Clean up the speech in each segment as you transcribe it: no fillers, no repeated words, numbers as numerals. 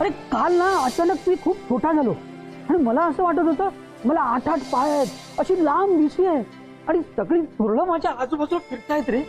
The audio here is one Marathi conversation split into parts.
अरे काल ना अचानक मी खूप छोटा झालो आणि मला असं वाटत होतं मला 8-8 पाय आहेत, अशी लांब मिशी आहे आणि सगळी झुरळं माझ्या आजूबाजूला फिरतायत रे.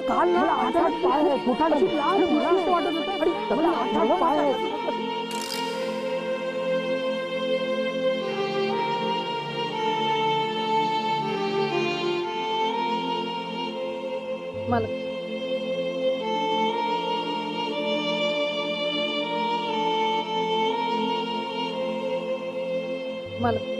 काल मला 8-8 पाय आहेत, मोठा लांब मला असं वाटत होतं आणि सगळं 8-8 पाय आहेत. मला मला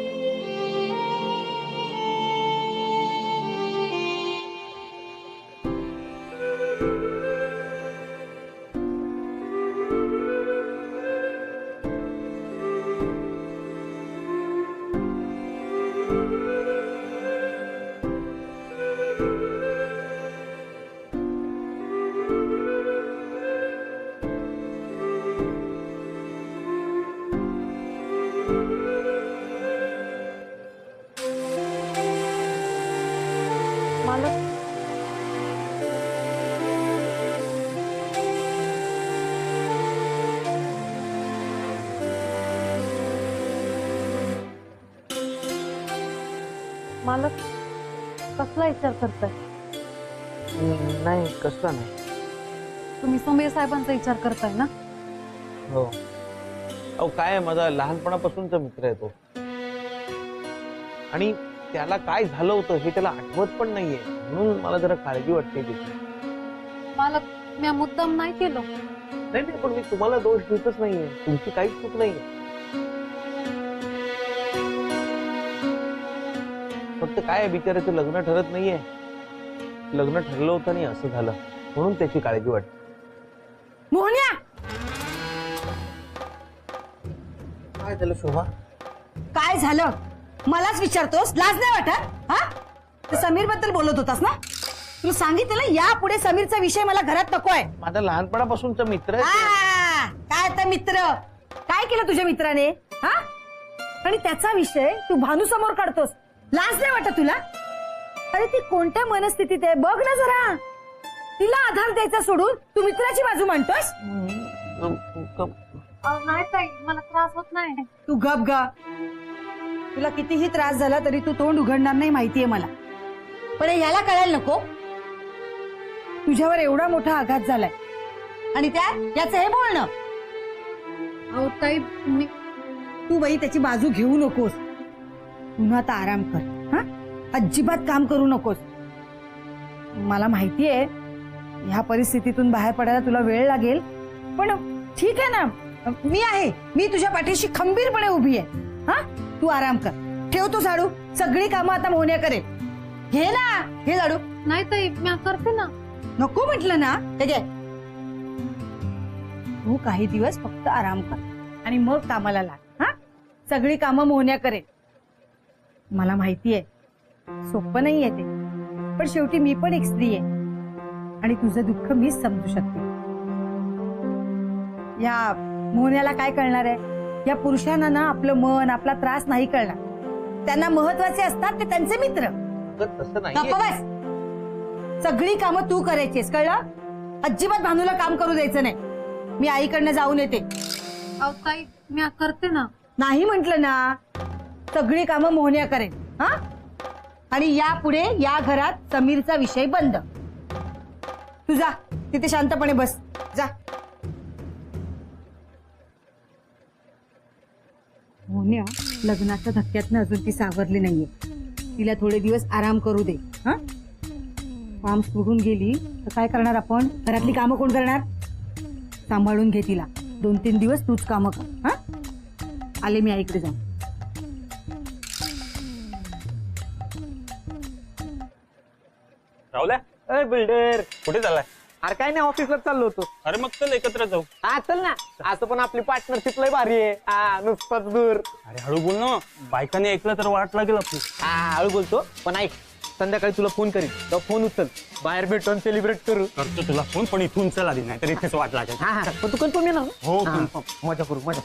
मला कसला विचार करताय? नाही कसला नाही. तुम्ही समीर साहेबांचा विचार करताय ना? हो. अहो काय माझा लहानपणापासूनचा मित्र आहे तो आणि त्याला काय झालं होतं हे त्याला आठवत पण नाहीये, म्हणून मला जरा काळजी वाटते त्याची. मला मी मुद्दाम नाही केलं. नाही नाही, पण मी तुम्हाला दोष देतच नाहीये, तुमची काहीच चूक नाहीये. फक्त काय बिचाराचं लग्न ठरत नाहीये, लग्न ठरलं होतं आणि असं झालं म्हणून त्याची काळजी वाटते. मोहन्या, काय झालं शोभा? काय झालं मलाच विचारतोस? लाज नाही वाटत? हा, तू समीर बद्दल बोलत होतास ना? तुला सांगितलं यापुढे समीरचा विषय मला घरात नकोय. माझा लहानपणापासूनचा मित्र आहे. काय आता मित्र? काय केलं तुझ्या मित्राने? हा, आणि त्याचा विषय तू भानू समोर काढतोस. लाज नाही वाटत तुला? अरे ती कोणत्या मनस्थितीत आहे बघ ना जरा. तिला आधार द्यायचा सोडून तू मित्राची बाजू मांडतोस. नाही ताई, मला त्रास होत नाही. तू गप गा. तुला कितीही त्रास झाला तरी तू तोंड उघडणार नाही माहितीये मला, पण ह्याला कळायला नको. तुझ्यावर एवढा मोठा आघात झालाय आणि त्यात याचं हे बोलणं. अहो ताई, मी तू बाई त्याची बाजू घेऊ नकोस. पुन्हा आता आराम कर. हा, अजिबात काम करू नकोस. मला माहितीये ह्या परिस्थितीतून बाहेर पडायला तुला वेळ लागेल, पण ठीक आहे ना, मी आहे. मी तुझ्या पाठीशी खंबीरपणे उभी आहे. हा, तू आराम कर. ठेवतो झाडू. सगळी कामं आता मोहन्या करेल. घे ना, हे झाडू. नाही ताई, मी करते ना. नको म्हटलं ना. हे घे. तू काही दिवस फक्त आराम कर आणि मग कामाला लाग. हा, सगळी कामं मोहन्या करेल. मला माहितीये सोपं नाहीये ते, पण शेवटी मी पण एक स्त्री आहे आणि तुझं दुःख मीच समजू शकते. या मोहन्याला काय कळणार आहे? या पुरुषांना ना आपलं मन, आपला त्रास नाही कळणार. त्यांना महत्वाचे असतात ते त्यांचे मित्र. तसं नाही. गप्प बस. सगळी कामं तू करायचीस, कळलं? अजिबात भानूला काम करू द्यायचं नाही. मी आईकडनं जाऊन येते. अहो ताई, मी करते ना. नाही म्हंटल ना. सगळी कामं मोहन्या करेल. हा, आणि यापुढे या घरात समीरचा विषय बंद. तू जा तिथे शांतपणे बस. जा. मोहन्या लग्नाच्या धक्क्यातनं अजून ती सावरली नाहीये. तिला थोडे दिवस आराम करू दे. हा, काम सोडून गेली तर काय करणार आपण? घरातली कामं कोण करणार? सांभाळून घे तिला. 2-3 दिवस तूच कामं कर. हा, आले मी आईकडे जाऊन. राहुल्या, बिल्डर कुठे चाललाय? अरे काय नाही, ऑफिसला चाललो होतो. अरे मग चल एकत्र जाऊ. हा चल ना. असं पण आपली पार्टनरशिप लय भारी आहे. हा, नुसतंच दूर. अरे हळू बोल ना, बायकाने ऐकलं तर वाट लागेल आपली. हा, हळू बोलतो पण ऐक. संध्याकाळी तुला फोन करीन तो फोन उचल बाहेर भेटून सेलिब्रेट करू करतो तुला फोन पण इथून चल आधी नाही तर इथेच वाट लागेल. हा हा पण तू कन्फर्म येणार ना? हो हा, confirm. मजा करू मजा.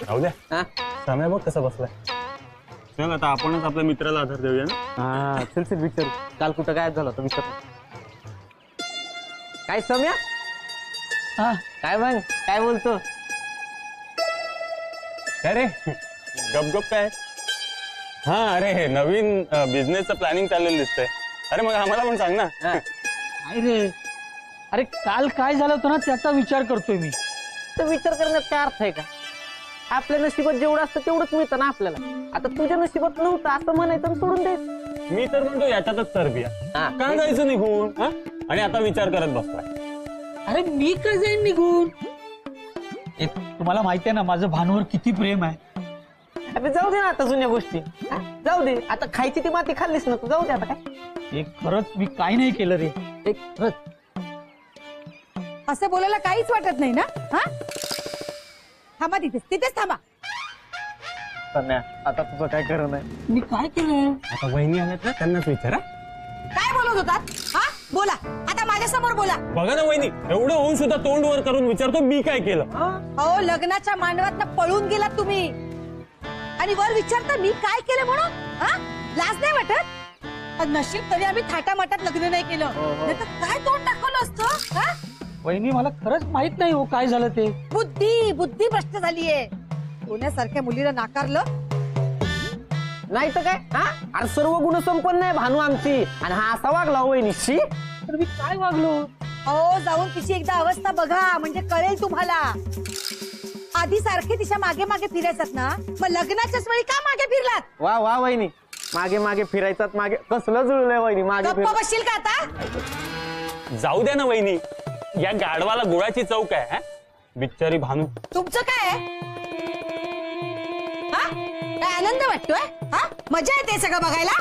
राहू द्या. हा समय बघ कसा बसलाय. चल आता आपणच आपल्या मित्राला आधार देऊया ना. हा चल चल विचारू काल कुठं गायब झाला होता विचार. काय सम्या हा काय मग काय बोलतो. काय रे गप गप काय. हा अरे नवीन बिझनेसचं प्लॅनिंग चाललेलं दिसतंय. अरे मग आम्हाला पण सांग ना. हा. काय रे अरे काल काय झालं होतं ना त्याचा विचार करतोय मी. तर विचार करण्यात काय अर्थ आहे का. आपल्या नशिबात जेवढं असतं तेवढंच मिळतं ना आपल्याला. आता तुझ्या नशिबात नव्हतं असं म्हणायचं आणि सोडून द्यायचं. मी तर म्हणतो याच्यातच तरबिया. हा. काय जायचं निघून हा? आणि आता विचार करत बसलाय. अरे मी काय जाईन निघून. तुम्हाला माहिती आहे ना माझं भानूवर किती प्रेम आहे. अरे जाऊ दे ना आता जुन्या गोष्टी. हा, जाऊ दे आता खायची ती माती खाल्लीस ना तू जाऊ दे आता काय. एक खरंच मी काय नाही केलं रे. एक खरंच असं बोलायला काहीच वाटत नाही ना. हा थांबा तिथेच थांबा. सम्या आता तुझं काय खरं नाही. मी काय केलं. आता वहिनी आल्यात ना त्यांनाच विचारा. काय बोलत होतात. हा बोला आता माझ्या समोर बोला. बघा ना वहिनी एवढं होऊन सुद्धा तोंड वर करून विचारतो मी काय केलं. अहो लग्नाच्या मांडवातनं पळून गेलात तुम्ही आणि वर विचारता मी काय केलं म्हणून. हा लाज नाही वाटत. पण नशीब तरी आम्ही थाटामाटात लग्न नाही केलं. नाहीतर काय तोंड दाखवलं असतं. हा वहिनी मला खरंच माहित नाही हो काय झालं ते. बुद्धी भ्रष्ट झालीये. सोन्यासारख्या मुलीला नाकारलं. नाही तर काय. हा अरे सर्व गुण संपन्न आहे भानू आमची आणि हा असा वागला वहिनीशी. तर मी काय वागलो. अहो जाऊन तिची एकदा अवस्था बघा म्हणजे कळेल तुम्हाला. आधी सारखे तिच्या मागे मागे फिरायचात ना मग लग्नाच्याच वेळी का मागे फिरलात. वा वा वहिनी मागे मागे फिरायचात मागे कसलं जुळलंय वहिनी मागे गप्प बसशील का आता. जाऊ द्या ना वहिनी. या गाढवाला गुळाची चौक आहे. हा? बिचारी भानू. तुमचं काय आहे? हा? काय आनंद वाटतोय. हा मजा येते सगळं बघायला.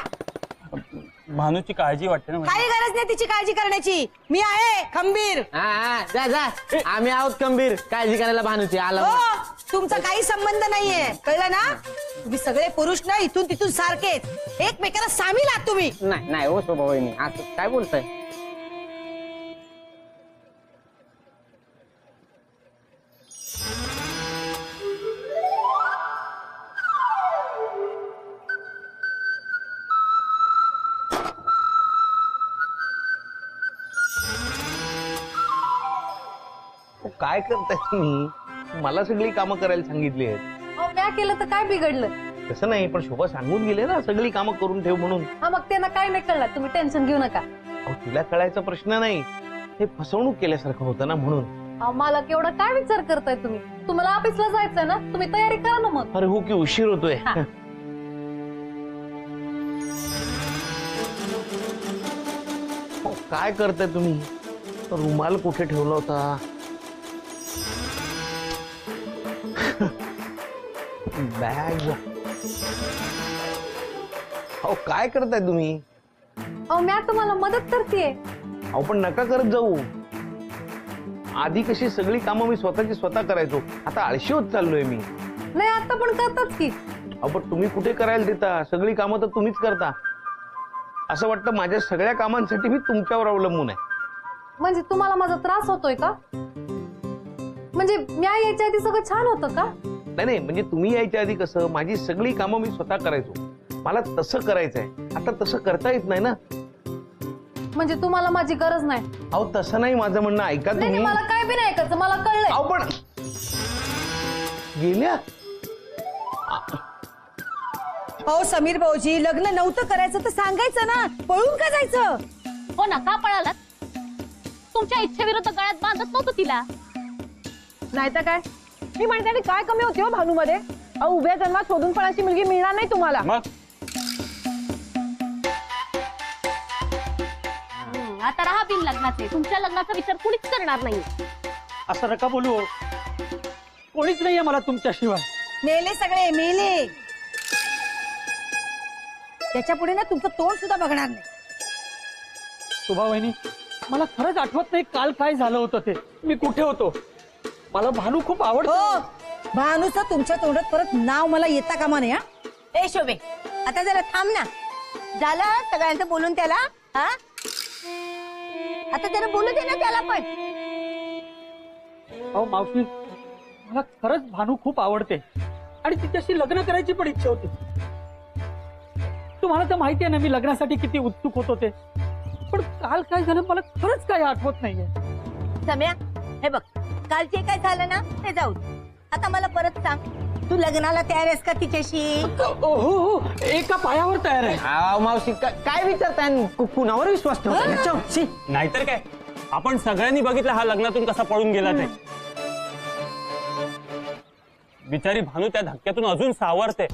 भानूची काळजी वाटते ना वहिनी. काही गरज नाही तिची काळजी करण्याची. मी आहे खंबीर. हा जा जा आम्ही आहोत खंबीर काळजी करायला भानूची आला. हो तुमचा काही संबंध नाहीये कळलं ना. तुम्ही सगळे पुरुष ना इथून तिथून सारखेच एकमेकाला सामील आहात तुम्ही. नाही नाही हो शोभा वहिनी असं काय बोलताय. काय करताय तुम्ही. मला सगळी कामं करायला सांगितली आहेत. अहो म्या केलं तर काय बिघडलं. तसं नाही पण शोभा सांगून गेले ना सगळी कामं करून ठेव म्हणून. हा मग त्यांना काय नाही कळलं तुम्ही टेन्शन घेऊ नका. अहो, तुला कळायचा प्रश्न नाही. हे फसवणूक केल्यासारखं होतं ना म्हणून. अहो मला केवढा काय विचार करताय तुम्ही. तुम्हाला ऑफिसला जायचंय ना तुम्ही तयारी करा ना मग. अरे हो की उशीर होतोय. हा. अहो, काय करताय तुम्ही. रुमाल कुठे ठेवला होता. बॅग. अहो काय करताय तुम्ही. अहो म्या तुम्हाला मदत करतेय. अहो पण नका करत जाऊ. आधी कशी सगळी कामं मी स्वतःची स्वतः करायचो. आता आळशी होत चाललोय मी. नाही आता पण करताच की. अहो पण तुम्ही कुठे करायला देता. सगळी कामं तर तुम्हीच करता. असं वाटतं माझ्या सगळ्या कामांसाठी मी तुमच्यावर अवलंबून आहे. म्हणजे तुम्हाला माझा त्रास होतोय का. म्हणजे म्या यायच्या आधी सगळं छान होतं का. नाही नाही म्हणजे तुम्ही यायच्या आधी कसं माझी सगळी कामं मी स्वतः करायचो. मला तसं करायचंय. आता तसं करता येत नाही ना. म्हणजे तुम्हाला माझी गरज नाही. अहो तसं नाही माझं म्हणणं. ऐका नाही तुम्ही. मला काय बी नाही ऐकायचं मला कळलंय. अहो पण गेल्या. हो समीर भाऊजी लग्न नव्हतं करायचं तर सांगायचं ना. पळून का जायचं. हो ना का पळालात. तुमच्या इच्छेविरुद्ध गळ्यात बांधत नव्हतं तिला. नाही तर काय. मी म्हणते काय कमी होती हो भानू मध्ये. उभ्या जन्मात शोधून पण अशी मुलगी मिळणार नाही तुम्हाला. मग आता राहा बिन लग्नाचे. तुमच्या लग्नाचा विचार कुणीच करणार नाही. असं नका बोलू हो. कोणीच नाहीये मला तुमच्याशिवाय. मेले सगळे मेले. त्याच्या पुढे ना तुमचं तोंड सुद्धा बघणार नाही. शोभा वहिनी मला खरंच आठवत नाही काल काय झालं होतं ते. मी कुठे होतो. मला भानू खूप आवडतो. हो भानुचं तुमच्या तोंडात परत नाव मला येता कामा नाही. हा ए शोभे, आता जरा थांब ना. झालं सगळ्यांचं बोलून त्याला. हा आता जरा बोलू दे ना त्याला पण. अहो मावशी, मला खरंच भानू खूप आवडते आणि तिच्याशी लग्न करायची पण इच्छा होती. तुम्हाला तर माहिती आहे ना मी लग्नासाठी किती उत्सुक होतो ते. पण काल काय झालं मला खरंच काही आठवत नाहीये. सम्या, हे बघ, काल जे काय झालं ना ते जाऊ दे. आता मला परत सांग, तू लग्नाला तयार आहेस का तिच्याशी? हो हो, एका पायावर तयार आहे. मावशी काय विचारताय? कुणावर विश्वास ठेवतो? नाहीतर काय, आपण सगळ्यांनी बघितलं हा लग्नातून कसा पळून गेला ते. बिचारी भानू त्या धक्क्यातून अजून सावरते,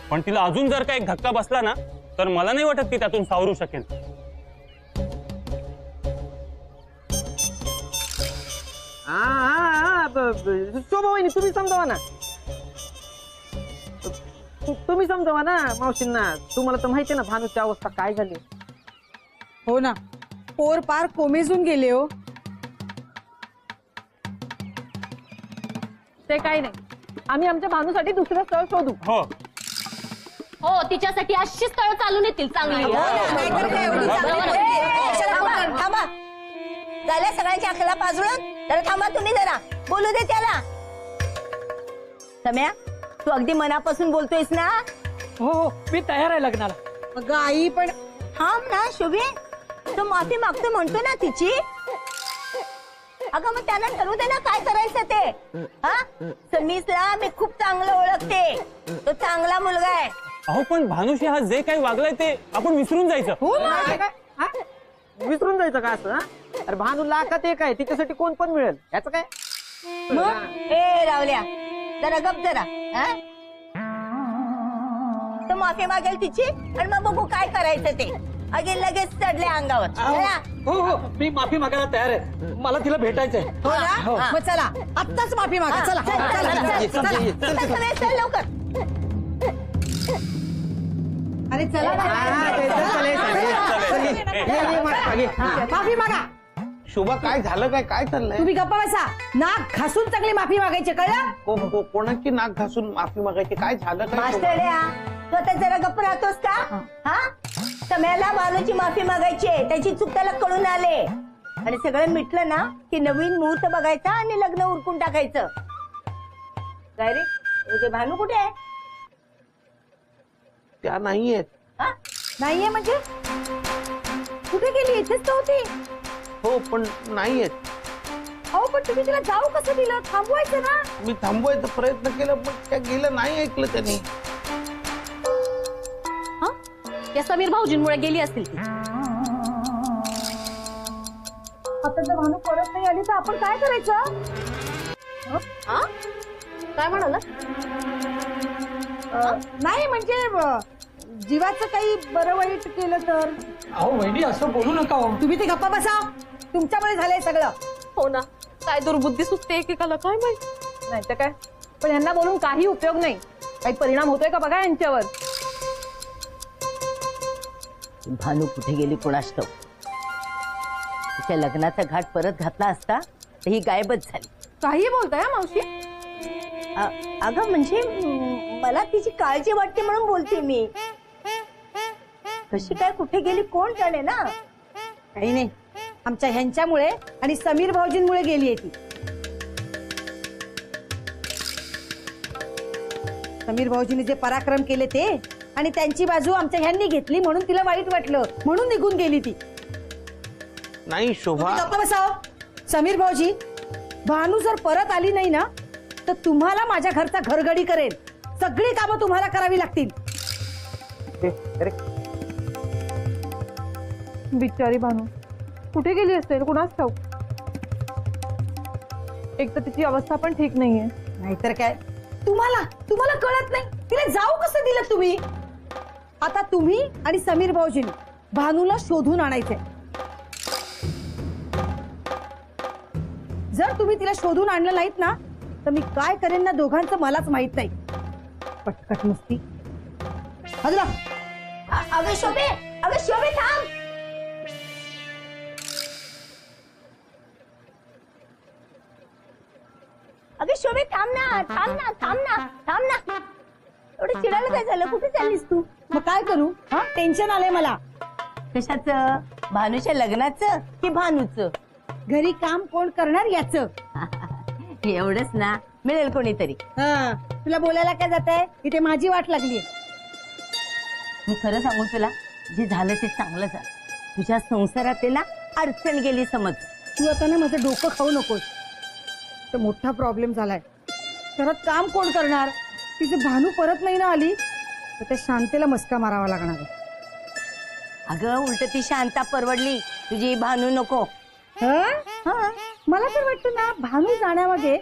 पण तिला अजून जर का एक धक्का बसला ना तर मला नाही वाटत ती त्यातून सावरू शकेल. शोभा वहिनी, तुम्ही समजावा ना. तुम्ही समजावा ना मावशींना. तुम्हाला तर माहिती ना भानूची अवस्था काय झाली. हो ना, पोर पार कोमेजून गेले हो. ते काही नाही, आम्ही आमच्या भानूसाठी दुसरं स्थळ शोधू. हो, हो तिच्यासाठी अशी स्थळ चालून येतील चांगली. नाहीतर काय एवढी चांगली पोरगी आहे. कशाला बोलणार? थांबा, झाल्या सगळ्यांची अकला पाजळून. जरा थांबा तुम्ही, जरा बोलू दे त्याला. सम्या, तू अगदी मनापासून बोलतोयस ना? हो हो, मी तयार आहे लग्नाला. अगं आई पण थांब ना शोभे, तो माफी मागतो म्हणतो ना तिची. अगं मग त्यांना ठरवू दे ना काय करायचं ते. हा, समीसला मी खूप चांगलं ओळखते, तो चांगला मुलगा आहे. अहो पण भानुशी हा जे काही वागलाय ते आपण विसरून जायचं. हो ना, विसरून जायचं का असं? अरे भानू लाखात एक आहे, तिच्यासाठी कोण पण मिळेल. याचं काय? ए रावल्या, जरा गप जरा. हा, तो माफी मागेल तिची आणि मग बघू काय करायचं ते. अगे लगेच चढले अंगावर. चला. हो हो, मी माफी मागायला तयार आहे. मला तिला भेटायचंय. हो ना, मग चला आत्ताच माफी मागा. चला चल, चल, चल, चल, चल, चल, चल, चल, लवकर. अरे चला माफी मागा. शोभा, काय झालं? काय चाललंय? तुम्ही गप्पा बसा. नाक घासून चांगली माफी मागायची, कळलं? कोणाची नाक घासून माफी मागायची? काय झालं? काय शोभा? मास्टरड्या, तू आता जरा गप्प राहतोस का? हा, सम्याला भानूची माफी मागायची आहे. त्याची चूक त्याला कळून आले आणि सगळं मिटलं ना की नवीन मुहूर्त बघायचा आणि लग्न उरकून टाकायचं. काय रे, तुझे भानू कुठे आहे? त्या नाहीयेत. हा? नाहीये म्हणजे कुठे गेली? इथेच तर होती. हो पण नाहीयेत. अहो पण तुम्ही तिला जाऊ कसं दिलं? थांबवायचं ना. मी थांबवायचा प्रयत्न केला पण त्या गेलं, नाही ऐकलं त्यांनी. या समीर भाऊजींमुळे गेली असतील ती. आता जर भानू परत नाही आली तर आपण काय करायचं? काय म्हणाला? नाही म्हणजे जीवाचं काही बरं वाईट केलं तर. अहो वहिनी, असं बोलू नका हो. तुम्ही ते गप्पा बसा. तुमच्यामुळे झालंय सगळं. हो ना, काय दुर्बुद्धी सुचते एकेकाला काय माहित. नाही तर काय, पण यांना बोलून काही उपयोग नाही. काही परिणाम होतोय का बघा यांच्यावर. भानू कुठे गेली कोणास ठाऊक. तिच्या लग्नाचा घाट परत घातला असता तर ही गायबच झाली. काही बोलताय मावशी? अगं म्हणजे मला तिची काळजी वाटते म्हणून बोलते मी. कशी काय कुठे गेली कोण जाणे ना. काही नाही, आमच्या ह्यांच्यामुळे आणि समीर भाऊजींमुळे गेलीये ती. समीर भाऊजींनी जे पराक्रम केले ते आणि त्यांची बाजू आमच्या ह्यांनी घेतली म्हणून तिला वाईट वाटलं म्हणून निघून गेली ती. नाही शोभा. तुम्ही गप्प बसाव. समीर भाऊजी, भानू जर परत आली नाही ना तर तुम्हाला माझ्या घरचा घरगडी करेल. सगळी कामं तुम्हाला करावी लागतील. बिचारी भानू कुठे गेली असेल कुणास ठाऊक. एक तर तिची अवस्था पण ठीक नाहीये. नाहीतर काय, तुम्हाला कळत नाही तिला जाऊ कसं दिलं तुम्ही. आता तुम्ही आणि समीर भाऊजींनी भानूला शोधून आणायचे. जर तुम्ही तिला शोधून आणलं नाहीत ना तर मी काय करेन ना दोघांचं मलाच माहित नाही. पटकट नुसती बाजूला. अगं शोभे, थांब. अगं शोभे थांब ना थांब ना थांब ना थांब ना. एवढं चिडायला काय झालं? कुठे चाललीस तू? मग काय करू हा टेन्शन आलंय मला. कशाचं? भानूच्या लग्नाचं की भानूचं? घरी काम कोण करणार याच. एवढंच ना, मिळेल कोणीतरी. तुला बोलायला काय जात आहे? इथे माझी वाट लागली. मी खरं सांगू तुला, जे झालं ते चांगलं झालं. तुझ्या संसारात आहे ना अडचण गेली समज. तू आता ना माझं डोकं खाऊ नकोस. तर मोठा प्रॉब्लेम झालाय. घरात काम कोण करणार? तिचं भानू परत नाही ना आली तर त्या शांतेला मस्का मारावा लागणार आहे. अगं उलट ती शांता परवडली, तुझी भानू नको. मला तर वाटतं ना भानू जाण्यामागे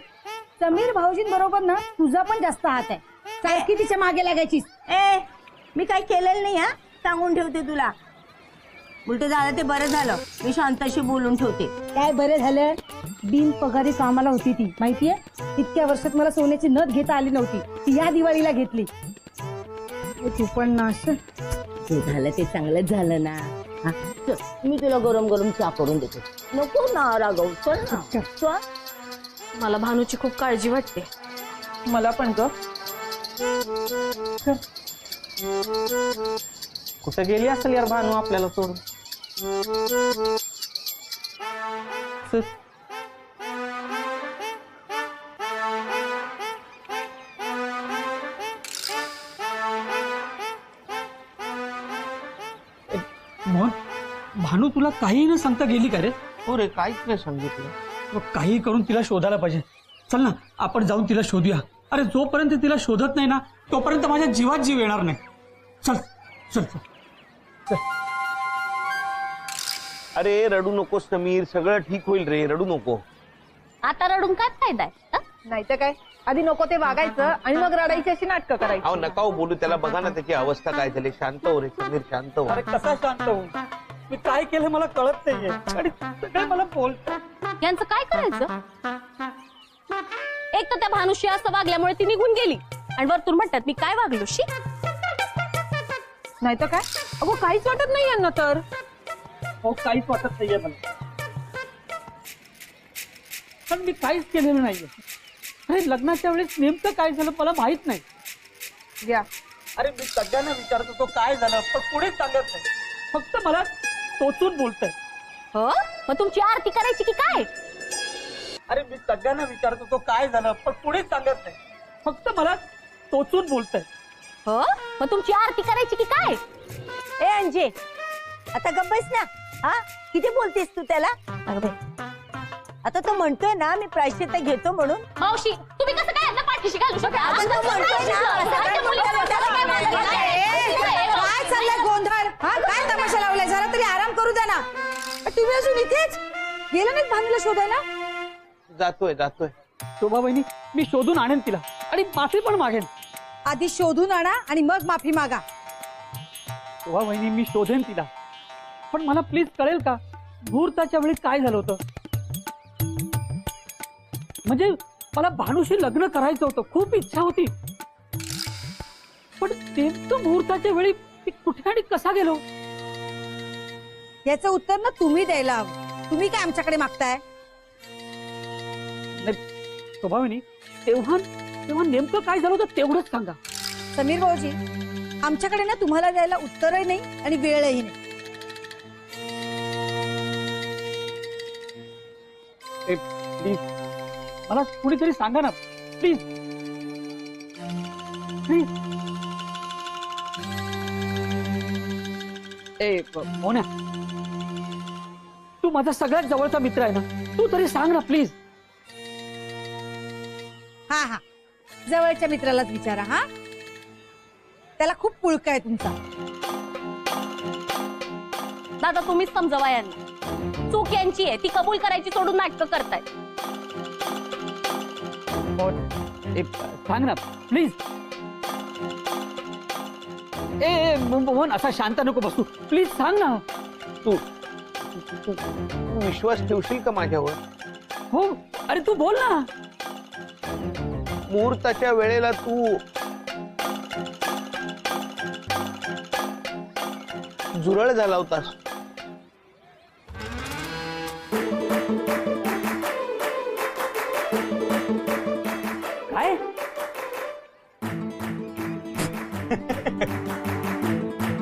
समीर भाऊजींबरोबर ना तुझा पण जास्त हात आहे. सारखी तिच्या मागे लागायचीस. मी काय केलेलं नाही. हा सांगून ठेवते तुला. उलट झालं ते बरं झालं, मी शांताशी बोलून ठेवते. काय बरं झालं? बिन पगारी कामाला होती ती माहितीये. इतक्या वर्षात मला सोन्याची नथ घेता आली नव्हती, ती या दिवाळीला घेतली. तू पण ना असं. जे झालं ते चांगलंच झालं ना. हा, चल, मी तुला गरम गरम चहा करून देते. नको ना राघव, चल ना. चल. मला भानूची खूप काळजी वाटते. मला पण ग. कुठं गेली असेल यार भानू आपल्याला सोडून. चल. मोहन, भानू तुला काही न सांगता गेली का रे? हो रे, काहीच नाही सांगितलं. मग काही करून तिला शोधायला पाहिजे. चल ना आपण जाऊन तिला शोधूया. अरे जोपर्यंत तिला शोधत नाही ना तोपर्यंत माझ्या जीवात जीव येणार नाही. चल चल चल चल. अरे रडू नकोस समीर, सगळं ठीक होईल रे, रडू नको. आता रडून काय फायदा आहे? नाही तर काय, आधी नको ते वागायचं आणि मग रडायची अशी नाटकं करायची. अहो नका हो बोलू त्याला, बघा ना त्याची अवस्था काय झाली. शांत हो रे समीर, शांत हो. अरे कसा शांत होऊ? मी काय केलं मला कळत नाहीये आणि सगळे मला बोलतात. यांचं काय करायचं? एक तर त्या भानुशी असं वागल्यामुळे ती निघून गेली आणि वरतून म्हणतात मी काय वागलो शी. नाही तर काय, अगो काहीच वाटत नाही यांना तर. हो काहीच वाटत नाहीये मला, पण मी काहीच केलेलं नाहीये. अरे लग्नाच्या वेळेस नेमकं काय झालं मला माहित नाही. घ्या. अरे मी सगळ्यांना विचारतो तो काय झालं पण पुढे सांगत नाही. फक्त मला टोचून बोलतंय. हो मग तुमची आरती करायची की काय? अरे मी सगळ्यांना विचारतो तो काय झालं पण पुढे सांगत नाही. फक्त मला टोचून बोलतंय. हो मग तुमची आरती करायची की काय? ए अंजे, आता गप्प बस ना. हा किती बोलतेस तू त्याला? अगं बाई, आता तो म्हणतोय ना मी प्रायश्चित्त घेतो म्हणून. मावशी तुम्ही कसं काय यांना पाठीशी घालू शकता? आपण तो म्हणतोय ना, सगळ्या मुलीला त्याला काय काय चाललंय गोंधळ? हा काय तमाशा लावलाय? जरा तरी आराम करू द्या ना. तुम्ही अजून इथेच गेला नाहीत भानूला शोधायला? जातोय जातोय. शोभा बहिणी, मी शोधून आणेन तिला आणि माफी पण मागेन. आधी शोधून आणा आणि मग माफी मागा. शोभा बहिणी, मी शोधेन तिला, पण मला प्लीज कळेल का मुहूर्ताच्या वेळी काय झालं होतं? म्हणजे मला भानूशी लग्न करायचं होतं, खूप इच्छा होती, पण नेमकं मुहूर्ताच्या वेळी मी कुठे आणि कसा गेलो? याचं उत्तर ना तुम्ही द्यायला हवं. तुम्ही काय आमच्याकडे मागताय? शोभा बहिणी, तेव्हा नेमकं काय झालं होतं तेवढंच सांगा. समीर भाऊजी, आमच्याकडे ना तुम्हाला द्यायला उत्तरही नाही आणि वेळही नाही. प्लीज मला कुणीतरी सांगा ना, प्लीज प्लीज. मोन्या, तू माझा सगळ्यात जवळचा मित्र आहे ना, तू तरी सांग ना प्लीज. हा हा, जवळच्या मित्रालाच विचारा. हा, त्याला खूप पुळका आहे तुमचा. दादा तुम्हीच समजवा यांना. चूक यांची आहे, ती कबूल करायची सोडून नाटकं करताय. सांग ना प्लीज. मोहन, असा शांत नको बसू, प्लीज सांग ना. तू तू विश्वास ठेवशील का माझ्यावर? हो, अरे तू बोल ना. मुहूर्ताच्या वेळेला तू जुरळ झाला होतास. आहे